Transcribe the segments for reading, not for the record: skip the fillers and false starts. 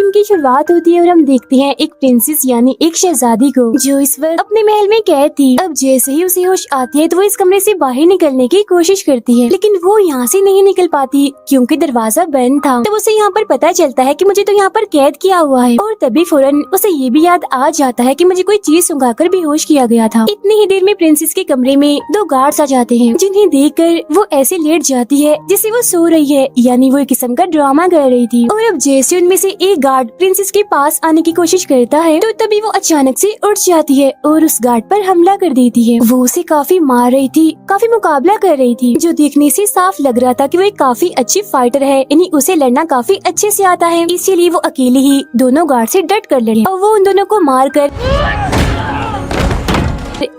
Scene की शुरुआत होती है और हम देखते हैं एक प्रिंसेस यानी एक शहजादी को जो इस वक्त अपने महल में कैद थी। अब जैसे ही उसे होश आती है तो वो इस कमरे से बाहर निकलने की कोशिश करती है, लेकिन वो यहाँ से नहीं निकल पाती क्योंकि दरवाजा बंद था। तब उसे यहाँ पर पता चलता है कि मुझे तो यहाँ पर कैद किया हुआ है और तभी फौरन उसे ये भी याद आ जाता है कि मुझे कोई चीज सुंघाकर बेहोश किया गया था। इतनी ही देर में प्रिंसेस के कमरे में दो गार्ड्स आ जाते हैं, जिन्हें देखकर वो ऐसे लेट जाती है जैसे वो सो रही है, यानी वो एक किस्म का ड्रामा कर रही थी। और अब जैसे उनमें से एक गार्ड प्रिंसेस के पास आने की कोशिश करता है तो तभी वो अचानक से उठ जाती है और उस गार्ड पर हमला कर देती है। वो उसे काफी मार रही थी, काफी मुकाबला कर रही थी, जो देखने से साफ लग रहा था कि वो एक काफी अच्छी फाइटर है, यानी उसे लड़ना काफी अच्छे से आता है। इसीलिए वो अकेले ही दोनों गार्ड से डट कर लड़ी और वो उन दोनों को मार कर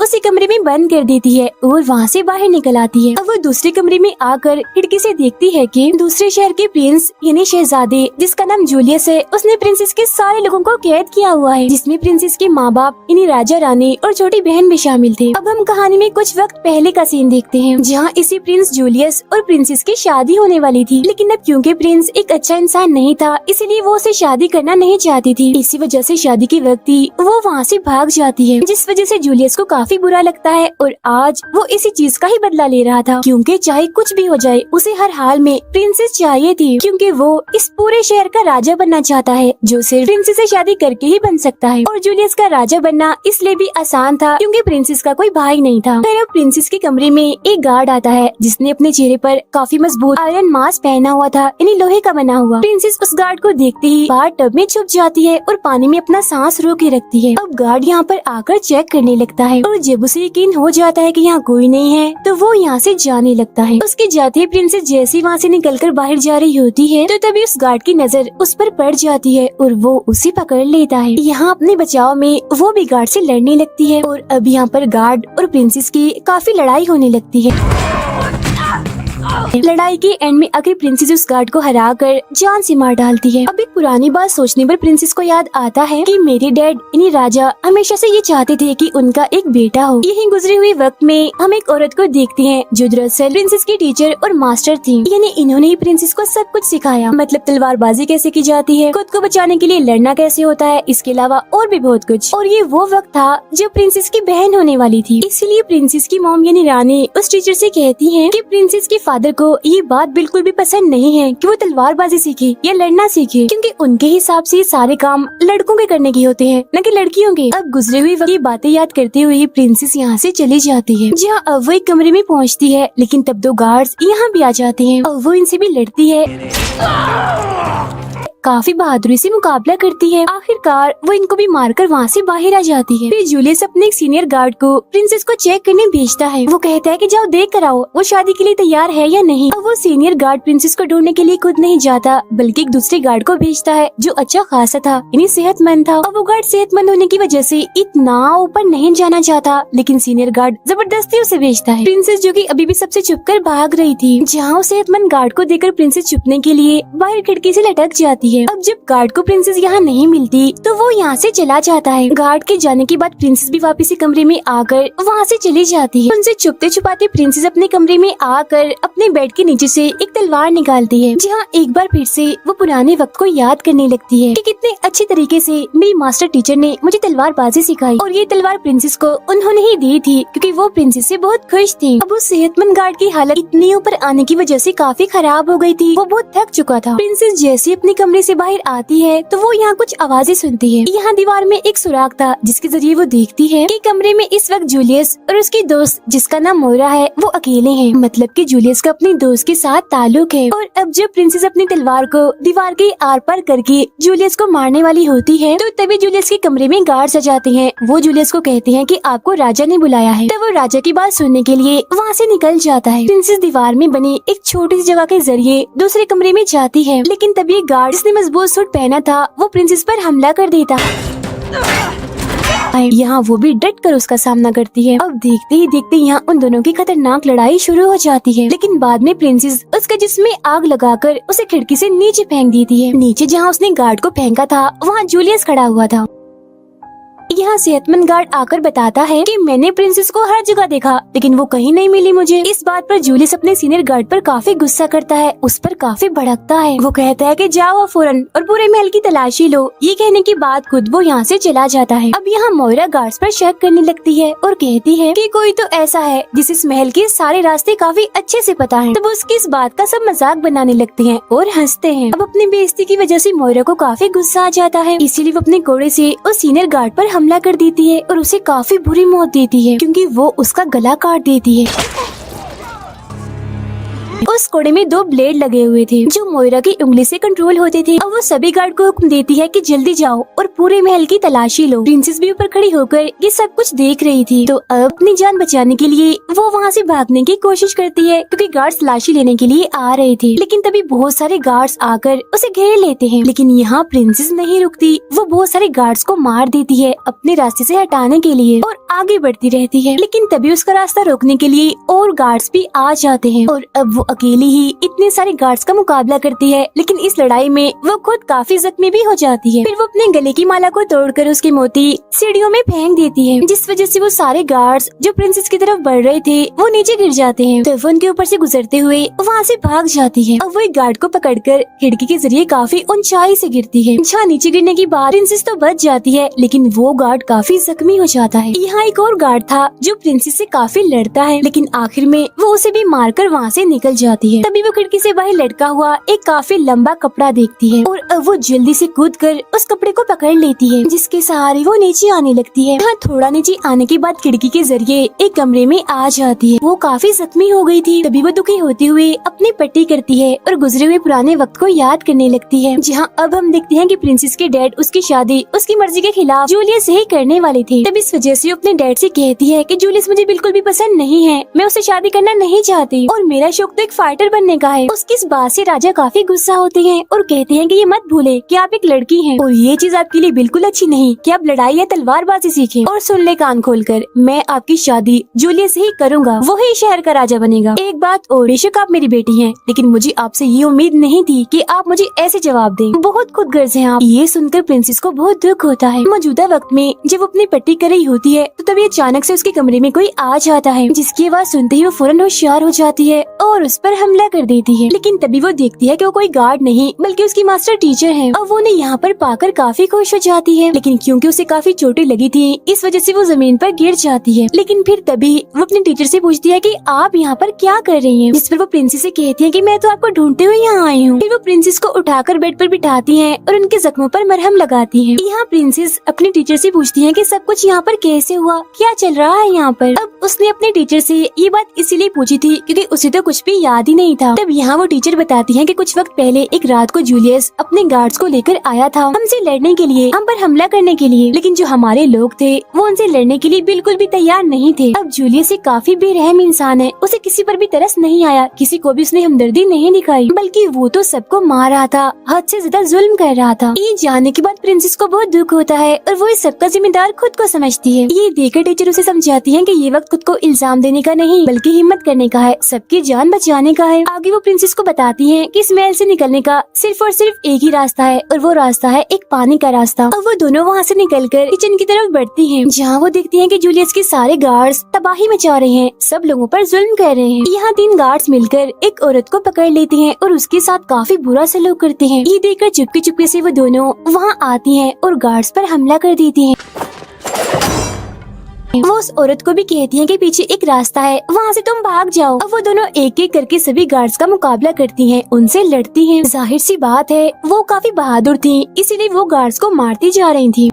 उसी कमरे में बंद कर देती है और वहाँ से बाहर निकल आती है। अब वो दूसरे कमरे में आकर खिड़की से देखती है कि दूसरे शहर के प्रिंस यानी शहजादे जिसका नाम जूलियस है, उसने प्रिंसेस के सारे लोगों को कैद किया हुआ है, जिसमें प्रिंसेस के माँ बाप यानी राजा रानी और छोटी बहन भी शामिल थे। अब हम कहानी में कुछ वक्त पहले का सीन देखते हैं जहाँ इसी प्रिंस जूलियस और प्रिंसेस की शादी होने वाली थी, लेकिन अब क्योंकि प्रिंस एक अच्छा इंसान नहीं था इसलिए वो उसे शादी करना नहीं चाहती थी। इसी वजह से शादी के वक्त ही वो वहाँ से भाग जाती है, जिस वजह से जूलियस को काफी बुरा लगता है और आज वो इसी चीज का ही बदला ले रहा था, क्योंकि चाहे कुछ भी हो जाए उसे हर हाल में प्रिंसेस चाहिए थी, क्योंकि वो इस पूरे शहर का राजा बनना चाहता है जो सिर्फ प्रिंसेस से शादी करके ही बन सकता है। और जूलियस का राजा बनना इसलिए भी आसान था क्योंकि प्रिंसेस का कोई भाई नहीं था। फिर अब प्रिंसेस के कमरे में एक गार्ड आता है जिसने अपने चेहरे पर काफी मजबूत आयरन मास्क पहना हुआ था, यानी लोहे का बना हुआ। प्रिंसेस उस गार्ड को देखते ही बाहर टब में छुप जाती है और पानी में अपना सांस रोके रखती है। अब गार्ड यहाँ पर आकर चेक करने लगता है और जब उसे यकीन हो जाता है कि यहाँ कोई नहीं है तो वो यहाँ से जाने लगता है। उसके जाते ही प्रिंसेस जैसे वहाँ से निकलकर बाहर जा रही होती है तो तभी उस गार्ड की नजर उस पर पड़ जाती है और वो उसे पकड़ लेता है। यहाँ अपने बचाव में वो भी गार्ड से लड़ने लगती है और अब यहाँ पर गार्ड और प्रिंसेस की काफी लड़ाई होने लगती है। लड़ाई के एंड में आखिर प्रिंसेस उस गार्ड को हराकर जान से मार डालती है। अब एक पुरानी बात सोचने पर प्रिंसेस को याद आता है कि मेरे डैड यानी राजा हमेशा से ये चाहते थे कि उनका एक बेटा हो। यही गुजरे हुए वक्त में हम एक औरत को देखते हैं जो दरअसल प्रिंसेस की टीचर और मास्टर थी, यानी इन्होंने ही प्रिंसेस को सब कुछ सिखाया, मतलब तलवारबाजी कैसे की जाती है, खुद को बचाने के लिए लड़ना कैसे होता है, इसके अलावा और भी बहुत कुछ। और ये वो वक्त था जब प्रिंसेस की बहन होने वाली थी, इसीलिए प्रिंसेस की मॉम यानी रानी उस टीचर से कहती है कि प्रिंसेस के फादर को ये बात बिल्कुल भी पसंद नहीं है कि वो तलवारबाजी सीखे या लड़ना सीखे, क्योंकि उनके हिसाब से सारे काम लड़कों के करने के होते हैं न कि लड़कियों के। अब गुजरे हुए वक्त की बातें याद करते हुए प्रिंसेस यहाँ से चली जाती है, जहाँ अब वो एक कमरे में पहुँचती है, लेकिन तब दो गार्ड्स यहाँ भी आ जाते हैं और वो इनसे भी लड़ती है, काफी बहादुरी से मुकाबला करती है। आखिरकार वो इनको भी मारकर वहाँ से बाहर आ जाती है। फिर जूलियस अपने एक सीनियर गार्ड को प्रिंसेस को चेक करने भेजता है। वो कहता है कि जाओ देख कर आओ वो शादी के लिए तैयार है या नहीं। अब वो सीनियर गार्ड प्रिंसेस को ढूंढने के लिए खुद नहीं जाता बल्कि एक दूसरे गार्ड को भेजता है जो अच्छा खासा था, यानी सेहतमंद था। और वो गार्ड सेहतमंद होने की वजह से इतना ऊपर नहीं जाना चाहता, लेकिन सीनियर गार्ड जबरदस्ती उसे भेजता है। प्रिंसेस जो कि अभी भी सबसे छुपकर भाग रही थी, जहाँ वो सेहतमंद गार्ड को देखकर प्रिंसेस छुपने के लिए बाहर खिड़की से लटक जाती है। अब जब गार्ड को प्रिंसेस यहाँ नहीं मिलती तो वो यहाँ से चला जाता है। गार्ड के जाने के बाद प्रिंसेस भी वापस कमरे में आकर वहाँ से चली जाती है। उनसे छुपते छुपाते प्रिंसेस अपने कमरे में आकर अपने बेड के नीचे से एक तलवार निकालती है, जहाँ एक बार फिर से वो पुराने वक्त को याद करने लगती है कि कितने अच्छे तरीके से मेरी मास्टर टीचर ने मुझे तलवारबाजी सिखाई और ये तलवार प्रिंसेस को उन्होंने ही दी थी क्योंकि वो प्रिंसेस से बहुत खुश थी। अब उस सेहतमंद गार्ड की हालत इतनी ऊपर आने की वजह से काफी खराब हो गई थी, वो बहुत थक चुका था। प्रिंसेस जैसे अपने कमरे से बाहर आती है तो वो यहाँ कुछ आवाजें सुनती है। यहाँ दीवार में एक सुराख था जिसके जरिए वो देखती है कि कमरे में इस वक्त जूलियस और उसकी दोस्त जिसका नाम मोरा है वो अकेले हैं, मतलब कि जूलियस का अपनी दोस्त के साथ ताल्लुक है। और अब जब प्रिंसेस अपनी तलवार को दीवार के आर पार करके जूलियस को मारने वाली होती है तो तभी जूलियस के कमरे में गार्ड्स आ जाते हैं। वो जूलियस को कहते हैं कि आपको राजा ने बुलाया है। तब वो राजा की बात सुनने के लिए वहाँ से निकल जाता है। प्रिंसेस दीवार में बनी एक छोटी सी जगह के जरिए दूसरे कमरे में जाती है, लेकिन तभी एक गार्ड जिसने मजबूत सूट पहना था वो प्रिंसेस पर हमला कर देता। यहाँ वो भी डट कर उसका सामना करती है। अब देखते ही देखते यहाँ उन दोनों की खतरनाक लड़ाई शुरू हो जाती है, लेकिन बाद में प्रिंसेस उसके जिस्म में आग लगाकर उसे खिड़की से नीचे फेंक देती है। नीचे जहाँ उसने गार्ड को फेंका था वहाँ जूलियस खड़ा हुआ था। यहाँ सेहतमंद गार्ड आकर बताता है कि मैंने प्रिंसेस को हर जगह देखा लेकिन वो कहीं नहीं मिली मुझे। इस बात पर जूलियस अपने सीनियर गार्ड पर काफी गुस्सा करता है, उस पर काफी भड़कता है। वो कहता है कि जाओ फौरन और पूरे महल की तलाशी लो। ये कहने के बाद खुद वो यहाँ से चला जाता है। अब यहाँ मोइरा गार्ड्स पर शक करने लगती है और कहती है कि कोई तो ऐसा है जिसे इस महल के सारे रास्ते काफी अच्छे से पता है। तब उसकी इस बात का सब मजाक बनाने लगते हैं और हंसते हैं। अब अपनी बेइज्जती की वजह से मोइरा को काफी गुस्सा आ जाता है, इसीलिए वो अपने घोड़े से उस सीनियर गार्ड पर हमला कर देती है और उसे काफी बुरी मौत देती है क्योंकि वो उसका गला काट देती है। उस घोड़े में 2 ब्लेड लगे हुए थे जो मोइरा की उंगली से कंट्रोल होते थे। अब वो सभी गार्ड को हुक्म देती है कि जल्दी जाओ और पूरे महल की तलाशी लो। प्रिंसेस भी ऊपर खड़ी होकर ये सब कुछ देख रही थी, तो अब अपनी जान बचाने के लिए वो वहाँ से भागने की कोशिश करती है क्योंकि गार्ड्स तलाशी लेने के लिए आ रहे थे। लेकिन तभी बहुत सारे गार्ड्स आकर उसे घेर लेते हैं, लेकिन यहाँ प्रिंसेस नहीं रुकती। वो बहुत सारे गार्ड्स को मार देती है अपने रास्ते से हटाने के लिए और आगे बढ़ती रहती है। लेकिन तभी उसका रास्ता रोकने के लिए और गार्ड्स भी आ जाते हैं और अब वो अकेली ही इतने सारे गार्ड्स का मुकाबला करती है। लेकिन इस लड़ाई में वो खुद काफी जख्मी भी हो जाती है। फिर वो अपने गले की माला को तोड़कर उसके मोती सीढ़ियों में फेंक देती है, जिस वजह से वो सारे गार्ड्स जो प्रिंसेस की तरफ बढ़ रहे थे वो नीचे गिर जाते हैं। तो वो उनके ऊपर से गुजरते हुए वहाँ से भाग जाती है। अब वो एक गार्ड को पकड़कर खिड़की के जरिए काफी ऊंचाई से गिरती है, जहाँ नीचे गिरने के बाद प्रिंसेस तो बच जाती है लेकिन वो गार्ड काफी जख्मी हो जाता है। यहाँ एक और गार्ड था जो प्रिंसेस से काफी लड़ता है, लेकिन आखिर में वो उसे भी मारकर वहाँ से निकल जाती है। तभी वो खिड़की से बाहर लटका हुआ एक काफी लंबा कपड़ा देखती है और अब वो जल्दी से कूदकर उस कपड़े को पकड़ लेती है, जिसके सहारे वो नीचे आने लगती है। यहाँ थोड़ा नीचे आने के बाद खिड़की के जरिए एक कमरे में आ जाती है। वो काफी जख्मी हो गई थी, तभी वो दुखी होते हुए अपनी पट्टी करती है और गुजरे हुए पुराने वक्त को याद करने लगती है, जहाँ अब हम देखते हैं कि प्रिंसेस के डैड उसकी शादी उसकी मर्जी के खिलाफ जूलियस से ही करने वाले थे। तब इस वजह से अपने डैड से कहती है कि जूलियस मुझे बिल्कुल भी पसंद नहीं है, मैं उससे शादी करना नहीं चाहती और मेरा शौक तो एक फाइटर बनने का है। उसकी इस बात से राजा काफी गुस्सा होते हैं और कहते हैं कि ये मत भूले कि आप एक लड़की हैं और ये चीज आपके लिए बिल्कुल अच्छी नहीं कि आप लड़ाई या तलवारबाजी सीखें। और सुन ले कान खोलकर, मैं आपकी शादी जूलियस से ही करूँगा, वो ही शहर का राजा बनेगा। एक बात और, बेशक आप मेरी बेटी हैं, लेकिन मुझे आपसे ये उम्मीद नहीं थी कि आप मुझे ऐसे जवाब दें। बहुत खुदगर्ज हैं आप। ये सुनकर प्रिंसेस को बहुत दुख होता है। मौजूदा वक्त में जब अपनी पट्टी कर रही होती है तो तभी अचानक से उसके कमरे में कोई आ जाता है, जिसकी आवाज सुनते ही वो फौरन होशियार हो जाती है और उस पर हमला कर देती है। लेकिन तभी वो देखती है कि वो कोई गार्ड नहीं बल्कि उसकी मास्टर टीचर है और वो उन्हें यहाँ पर पाकर काफी खुश हो जाती है। लेकिन क्योंकि उसे काफी चोटें लगी थी इस वजह से वो जमीन पर गिर जाती है। लेकिन फिर तभी वो अपनी टीचर से पूछती है कि आप यहाँ पर क्या कर रही हैं? जिस पर वो प्रिंसेस से कहती है कि मैं तो आपको ढूंढते हुए यहाँ आई हूँ। फिर वो प्रिंसेस को उठाकर बेड पर बिठाती है और उनके जख्मों पर मरहम लगाती है। यहाँ प्रिंसेस अपनी टीचर से पूछती है कि सब कुछ यहाँ पर कैसे हुआ, क्या चल रहा है यहाँ पर। अब उसने अपने टीचर से ये बात इसीलिए पूछी थी क्योंकि उसे तो कुछ भी याद ही नहीं था। तब यहाँ वो टीचर बताती है कि कुछ वक्त पहले एक रात को जूलियस अपने गार्ड्स को लेकर आया था हमसे लड़ने के लिए, हम पर हमला करने के लिए, लेकिन जो हमारे लोग थे वो उनसे लड़ने के लिए बिल्कुल भी तैयार नहीं थे। अब जूलियस एक काफी बेरहम इंसान है, उसे किसी पर भी तरस नहीं आया, किसी को भी उसने हमदर्दी नहीं दिखाई, बल्कि वो तो सबको मार रहा था, हद से ज्यादा जुल्म कर रहा था। ये जानने के बाद प्रिंसेस को बहुत दुख होता है और वो इस सबका जिम्मेदार खुद को समझती है। ये देखकर टीचर उसे समझाती है कि ये वक्त खुद को इल्जाम देने का नहीं बल्कि हिम्मत करने का है, सबकी जान बचाने का है। आगे वो प्रिंसेस को बताती है कि इस महल से निकलने का सिर्फ और सिर्फ एक ही रास्ता है और वो रास्ता है एक पानी का रास्ता। अब वो दोनों वहाँ से निकलकर किचन की तरफ बढ़ती हैं, जहाँ वो देखती हैं कि जूलियस के सारे गार्ड्स तबाही मचा रहे हैं, सब लोगों पर जुल्म कर रहे हैं। यहाँ 3 गार्ड्स मिलकर एक औरत को पकड़ लेते हैं और उसके साथ काफी बुरा सलूक करते हैं। ये देखकर चुपके चुपके से वो दोनों वहाँ आती हैं और गार्ड्स पर हमला कर देती हैं। वो उस औरत को भी कहती है कि पीछे एक रास्ता है, वहाँ से तुम भाग जाओ। अब वो दोनों एक एक करके सभी गार्ड्स का मुकाबला करती हैं, उनसे लड़ती हैं। जाहिर सी बात है वो काफी बहादुर थी, इसीलिए वो गार्ड्स को मारती जा रही थी।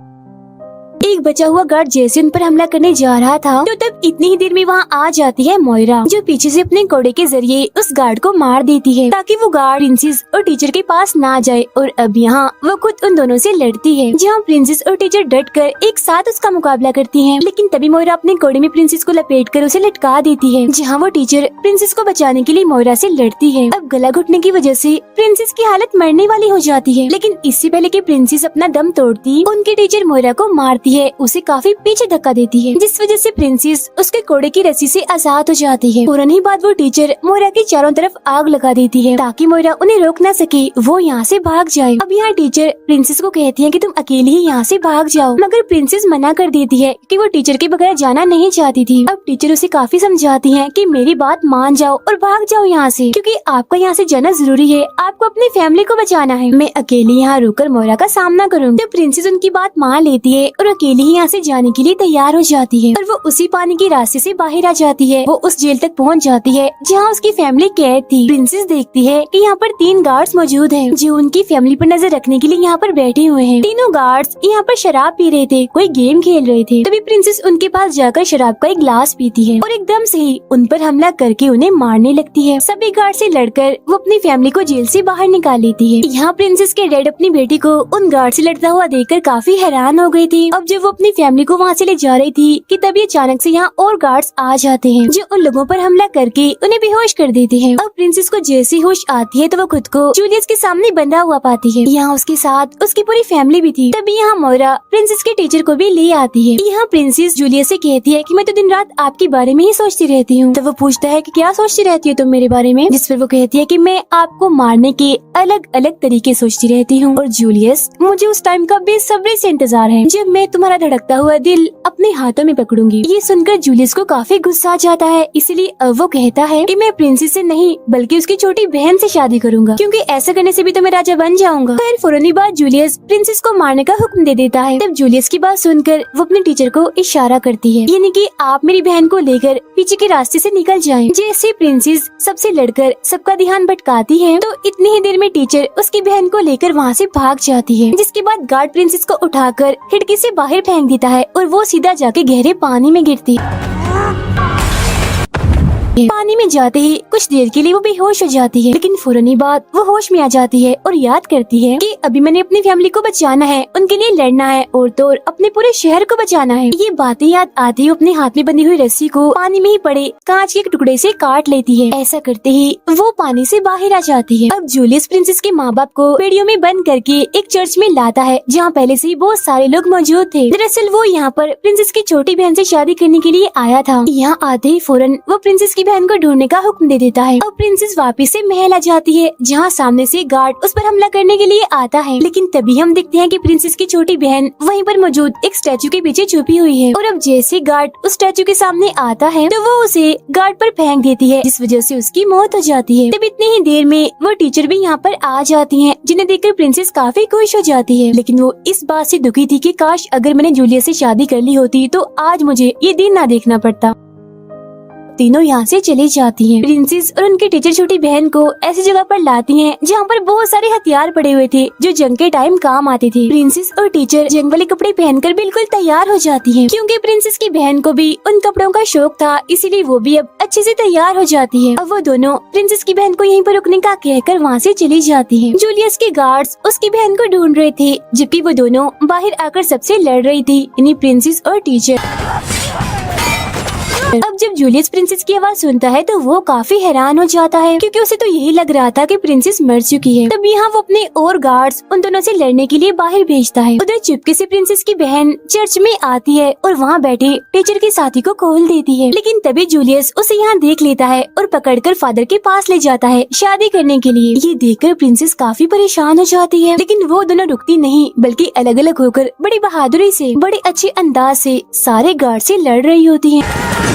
एक बचा हुआ गार्ड जैसे उन पर हमला करने जा रहा था तो तब इतनी ही देर में वहाँ आ जाती है मोइरा, जो पीछे से अपने घोड़े के जरिए उस गार्ड को मार देती है ताकि वो गार्ड प्रिंसेस और टीचर के पास ना जाए। और अब यहाँ वो खुद उन दोनों से लड़ती है, जहाँ प्रिंसेस और टीचर डट कर एक साथ उसका मुकाबला करती हैं। लेकिन तभी मोइरा अपने घोड़े में प्रिंसेस को लपेट कर उसे लटका देती है, जहाँ वो टीचर प्रिंसेस को बचाने के लिए मोइरा से लड़ती है। अब गला घुटने की वजह से प्रिंसेस की हालत मरने वाली हो जाती है, लेकिन इससे पहले कि प्रिंसेस अपना दम तोड़ती उनकी टीचर मोइरा को मारती है है उसे काफी पीछे धक्का देती है, जिस वजह से प्रिंसेस उसके कोड़े की रस्सी से आजाद हो जाती है। फौरन ही बाद वो टीचर मोइरा की चारों तरफ आग लगा देती है ताकि मोइरा उन्हें रोक न सके, वो यहाँ से भाग जाए। अब यहाँ टीचर प्रिंसेस को कहती है कि तुम अकेली ही यहाँ से भाग जाओ, मगर प्रिंसेस मना कर देती है कि वो टीचर के बगैर जाना नहीं चाहती थी। अब टीचर उसे काफी समझाती है कि मेरी बात मान जाओ और भाग जाओ यहाँ से, क्योंकि आपका यहाँ से जाना जरूरी है, आपको अपनी फैमिली को बचाना है। मैं अकेली यहाँ रुककर मोइरा का सामना करूँगी। तो प्रिंसेस उनकी बात मान लेती है और अकेली ही यहाँ से जाने के लिए तैयार हो जाती है और वो उसी पानी के रास्ते से बाहर आ जाती है। वो उस जेल तक पहुँच जाती है जहाँ उसकी फैमिली कैद थी। प्रिंसेस देखती है कि यहाँ पर 3 गार्ड्स मौजूद हैं जो उनकी फैमिली पर नजर रखने के लिए यहाँ पर बैठे हुए हैं। तीनों गार्ड्स यहाँ पर शराब पी रहे थे, कोई गेम खेल रहे थे। तभी प्रिंसेस उनके पास जाकर शराब का एक गिलास पीती है और एकदम से ही उन पर हमला करके उन्हें मारने लगती है। सभी गार्ड से लड़कर वो अपनी फैमिली को जेल से बाहर निकाल लेती है। यहाँ प्रिंसेस के डैड अपनी बेटी को उन गार्ड से लड़ता हुआ देखकर काफी हैरान हो गई थी। अब जब वो अपनी फैमिली को वहाँ से ले जा रही थी कि तभी अचानक से यहाँ और गार्ड्स आ जाते हैं जो उन लोगों पर हमला करके उन्हें बेहोश कर देते हैं। अब प्रिंसेस को जैसी होश आती है तो वो खुद को जूलियस के सामने बंधा हुआ पाती है। यहाँ उसके साथ उसकी पूरी फैमिली भी थी। तभी यहाँ मोइरा प्रिंसेस के टीचर को भी ले आती है। यहाँ प्रिंसेस जूलियस से कहती है कि मैं तो दिन रात आपके बारे में ही सोचती रहती हूँ। तो वो पूछता है कि क्या सोचती रहती है तुम मेरे बारे में, जिस पर वो कहती है कि मैं आपको मारने के अलग अलग तरीके सोचती रहती हूँ। और जूलियस, मुझे उस टाइम का बेसब्री से इंतजार है जब मैं तुम्हारा धड़कता हुआ दिल अपने हाथों में पकड़ूंगी। ये सुनकर जूलियस को काफी गुस्सा आ जाता है, इसलिए अब वो कहता है कि मैं प्रिंसेस से नहीं बल्कि उसकी छोटी बहन से शादी करूंगा, क्योंकि ऐसा करने से भी तो मैं राजा बन जाऊंगा। फिर फौरन ही बाद जूलियस प्रिंसेस को मारने का हुक्म दे देता है। तब जूलियस की बात सुनकर वो अपने टीचर को इशारा करती है, यानी कि आप मेरी बहन को लेकर पीछे के रास्ते से निकल जाएं। जैसे प्रिंसेस सबसे लड़कर सबका ध्यान भटकाती है तो इतनी ही देर में टीचर उसकी बहन को लेकर वहाँ से भाग जाती है, जिसके बाद गार्ड प्रिंसेस को उठाकर खिड़की से बाहर फेंक देता है और वो सीधा जाके गहरे पानी में गिरती है। पानी में जाते ही कुछ देर के लिए वो बेहोश हो जाती है, लेकिन फौरन ही बाद वो होश में आ जाती है और याद करती है कि अभी मैंने अपनी फैमिली को बचाना है, उनके लिए लड़ना है और तो और अपने पूरे शहर को बचाना है। ये बातें याद आती है अपने हाथ में बंधी हुई रस्सी को पानी में ही पड़े कांच के टुकड़े से काट लेती है। ऐसा करते ही वो पानी से बाहर आ जाती है। अब जूलियस प्रिंसेस के माँ बाप को बेड़ियों में बंद करके एक चर्च में लाता है जहाँ पहले से ही बहुत सारे लोग मौजूद थे। दरअसल वो यहाँ पर प्रिंसेस की छोटी बहन से शादी करने के लिए आया था। यहाँ आते ही फौरन वो प्रिंसेस की बहन को ढूंढने का हुक्म दे देता है और प्रिंसेस वापस से महल आ जाती है जहाँ सामने से गार्ड उस पर हमला करने के लिए आता है। लेकिन तभी हम देखते हैं कि प्रिंसेस की छोटी बहन वहीं पर मौजूद एक स्टैचू के पीछे छुपी हुई है और अब जैसे गार्ड उस स्टैचू के सामने आता है तो वो उसे गार्ड पर फेंक देती है, जिस वजह से उसकी मौत हो जाती है। तब इतनी ही देर में वो टीचर भी यहाँ पर आ जाती है, जिन्हें देखकर प्रिंसेस काफी खुश हो जाती है। लेकिन वो इस बात से दुखी थी कि काश अगर मैंने जूलियस से शादी कर ली होती तो आज मुझे ये दिन न देखना पड़ता। तीनों यहाँ से चली जाती हैं। प्रिंसेस और उनके टीचर छोटी बहन को ऐसी जगह पर लाती हैं जहाँ पर बहुत सारे हथियार पड़े हुए थे जो जंग के टाइम काम आते थे। प्रिंसेस और टीचर जंग वाले कपड़े पहनकर बिल्कुल तैयार हो जाती हैं, क्योंकि प्रिंसेस की बहन को भी उन कपड़ों का शौक था, इसीलिए वो भी अब अच्छे से तैयार हो जाती है। अब वो दोनों प्रिंसेस की बहन को यहीं पर रुकने का कहकर वहाँ से चली जाती है। जूलियस के गार्ड्स उसकी बहन को ढूंढ रहे थे, जबकि वो दोनों बाहर आकर सबसे लड़ रही थी, यानी प्रिंसेस और टीचर। अब जब जूलियस प्रिंसेस की आवाज सुनता है तो वो काफी हैरान हो जाता है, क्योंकि उसे तो यही लग रहा था कि प्रिंसेस मर चुकी है। तब यहाँ वो अपने और गार्ड्स उन दोनों से लड़ने के लिए बाहर भेजता है। उधर चुपके से प्रिंसेस की बहन चर्च में आती है और वहाँ बैठे टीचर के साथी को खोल देती है। लेकिन तभी जूलियस उसे यहाँ देख लेता है और पकड़कर फादर के पास ले जाता है शादी करने के लिए। ये देखकर प्रिंसेस काफी परेशान हो जाती है, लेकिन वो दोनों रुकती नहीं बल्कि अलग अलग होकर बड़ी बहादुरी से बड़े अच्छे अंदाज से सारे गार्ड से लड़ रही होती है।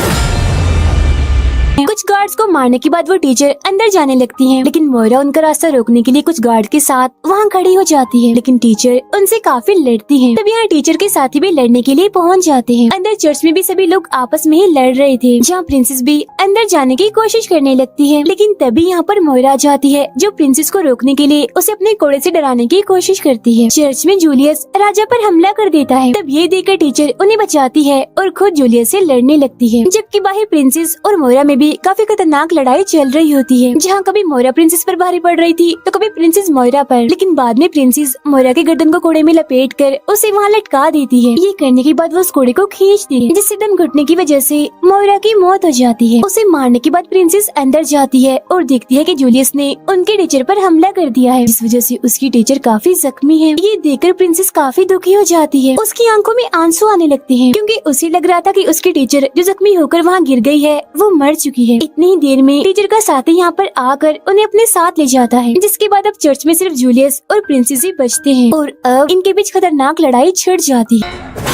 कुछ गार्ड्स को मारने के बाद वो टीचर अंदर जाने लगती हैं, लेकिन मोइरा उनका रास्ता रोकने के लिए कुछ गार्ड के साथ वहाँ खड़ी हो जाती है, लेकिन टीचर उनसे काफी लड़ती हैं। तब यहाँ टीचर के साथी भी लड़ने के लिए पहुँच जाते हैं। अंदर चर्च में भी सभी लोग आपस में ही लड़ रहे थे, जहाँ प्रिंसेस भी अंदर जाने की कोशिश करने लगती है। लेकिन तभी यहाँ पर मोइरा आ जाती है जो प्रिंसेस को रोकने के लिए उसे अपने कोड़े से डराने की कोशिश करती है। चर्च में जूलियस राजा पर हमला कर देता है। तब ये देखकर टीचर उन्हें बचाती है और खुद जूलियस से लड़ने लगती है, जबकि बाहर प्रिंसेस और मोइरा में भी काफी खतरनाक लड़ाई चल रही होती है, जहाँ कभी मोइरा प्रिंसेस पर भारी पड़ रही थी तो कभी प्रिंसेस मोइरा पर, लेकिन बाद में प्रिंसेस मोइरा के गर्दन को कोड़े में लपेट कर उसे वहाँ लटका देती है। ये करने के बाद वो उस कोड़े को खींचती है, जिससे दम घुटने की वजह से मोइरा की मौत हो जाती है। उसे मारने के बाद प्रिंसेस अंदर जाती है और देखती है कि जूलियस ने उनके टीचर पर हमला कर दिया है, जिस वजह से उसकी टीचर काफी जख्मी है। ये देखकर प्रिंसेस काफी दुखी हो जाती है, उसकी आंखों में आंसू आने लगते हैं, क्योंकि उसे लग रहा था कि उसकी टीचर जो जख्मी होकर वहाँ गिर गई है वो मर चुकी है। इतनी ही देर में टीचर का साथी यहाँ पर आकर उन्हें अपने साथ ले जाता है, जिसके बाद अब चर्च में सिर्फ जूलियस और प्रिंसेस ही बचते हैं और अब इनके बीच खतरनाक लड़ाई छिड़ जाती है।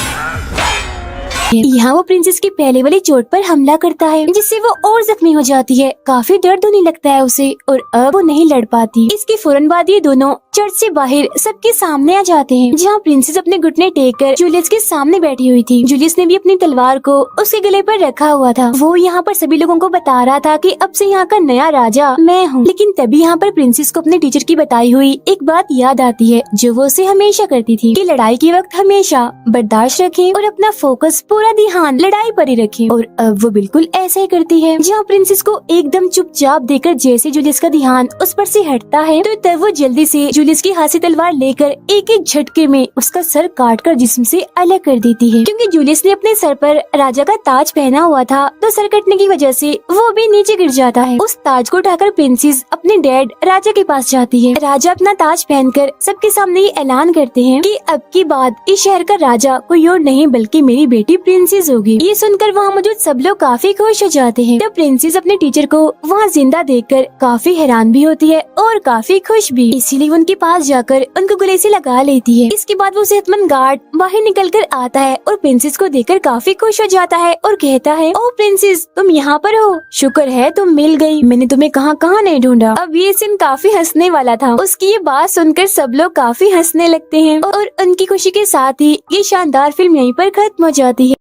यहाँ वो प्रिंसेस की पहले वाली चोट पर हमला करता है, जिससे वो और जख्मी हो जाती है। काफी दर्द होने लगता है उसे और अब वो नहीं लड़ पाती। इसके फौरन बाद ये दोनों चर्च से बाहर सबके सामने आ जाते हैं, जहाँ प्रिंसेस अपने घुटने टेक कर जूलियस के सामने बैठी हुई थी। जूलियस ने भी अपनी तलवार को उसके गले पर रखा हुआ था। वो यहाँ पर सभी लोगों को बता रहा था कि अब से यहाँ का नया राजा मैं हूँ। लेकिन तभी यहाँ पर प्रिंसेस को अपने टीचर की बताई हुई एक बात याद आती है, जो वो उसे हमेशा करती थी कि लड़ाई के वक्त हमेशा बर्दाश्त रखें और अपना फोकस पूरा ध्यान लड़ाई पर ही रखें। और अब वो बिल्कुल ऐसा ही करती है। जहाँ प्रिंसेस को एकदम चुपचाप देखकर जैसे जूलियस का ध्यान उस पर से हटता है, तो तब वो जल्दी से जूलियस की हाथ से तलवार लेकर एक एक झटके में उसका सर काटकर जिस्म से अलग कर देती है। क्योंकि जूलियस ने अपने सर पर राजा का ताज पहना हुआ था, तो सर कटने की वजह से वो भी नीचे गिर जाता है। उस ताज को उठाकर प्रिंसेस अपने डैड राजा के पास जाती है। राजा अपना ताज पहनकर सबके सामने ये ऐलान करते हैं कि अब की बाद इस शहर का राजा कोई और नहीं बल्कि मेरी बेटी प्रिंसेस होगी। ये सुनकर वहाँ मौजूद सब लोग काफी खुश हो जाते हैं। तब प्रिंसेस अपने टीचर को वहाँ जिंदा देखकर काफी हैरान भी होती है और काफी खुश भी, इसीलिए उनके पास जाकर उनको गले से लगा लेती है। इसके बाद वो सेहतमंद गार्ड बाहर निकल कर आता है और प्रिंसेस को देखकर काफी खुश हो जाता है और कहता है, ओ प्रिंसेस तुम यहाँ पर हो, शुक्र है तुम मिल गई, मैंने तुम्हें कहाँ कहाँ नहीं ढूंढा। अब ये सीन काफी हंसने वाला था। उसकी ये बात सुनकर सब लोग काफी हंसने लगते हैं और उनकी खुशी के साथ ही ये शानदार फिल्म यहीं पर खत्म हो जाती है।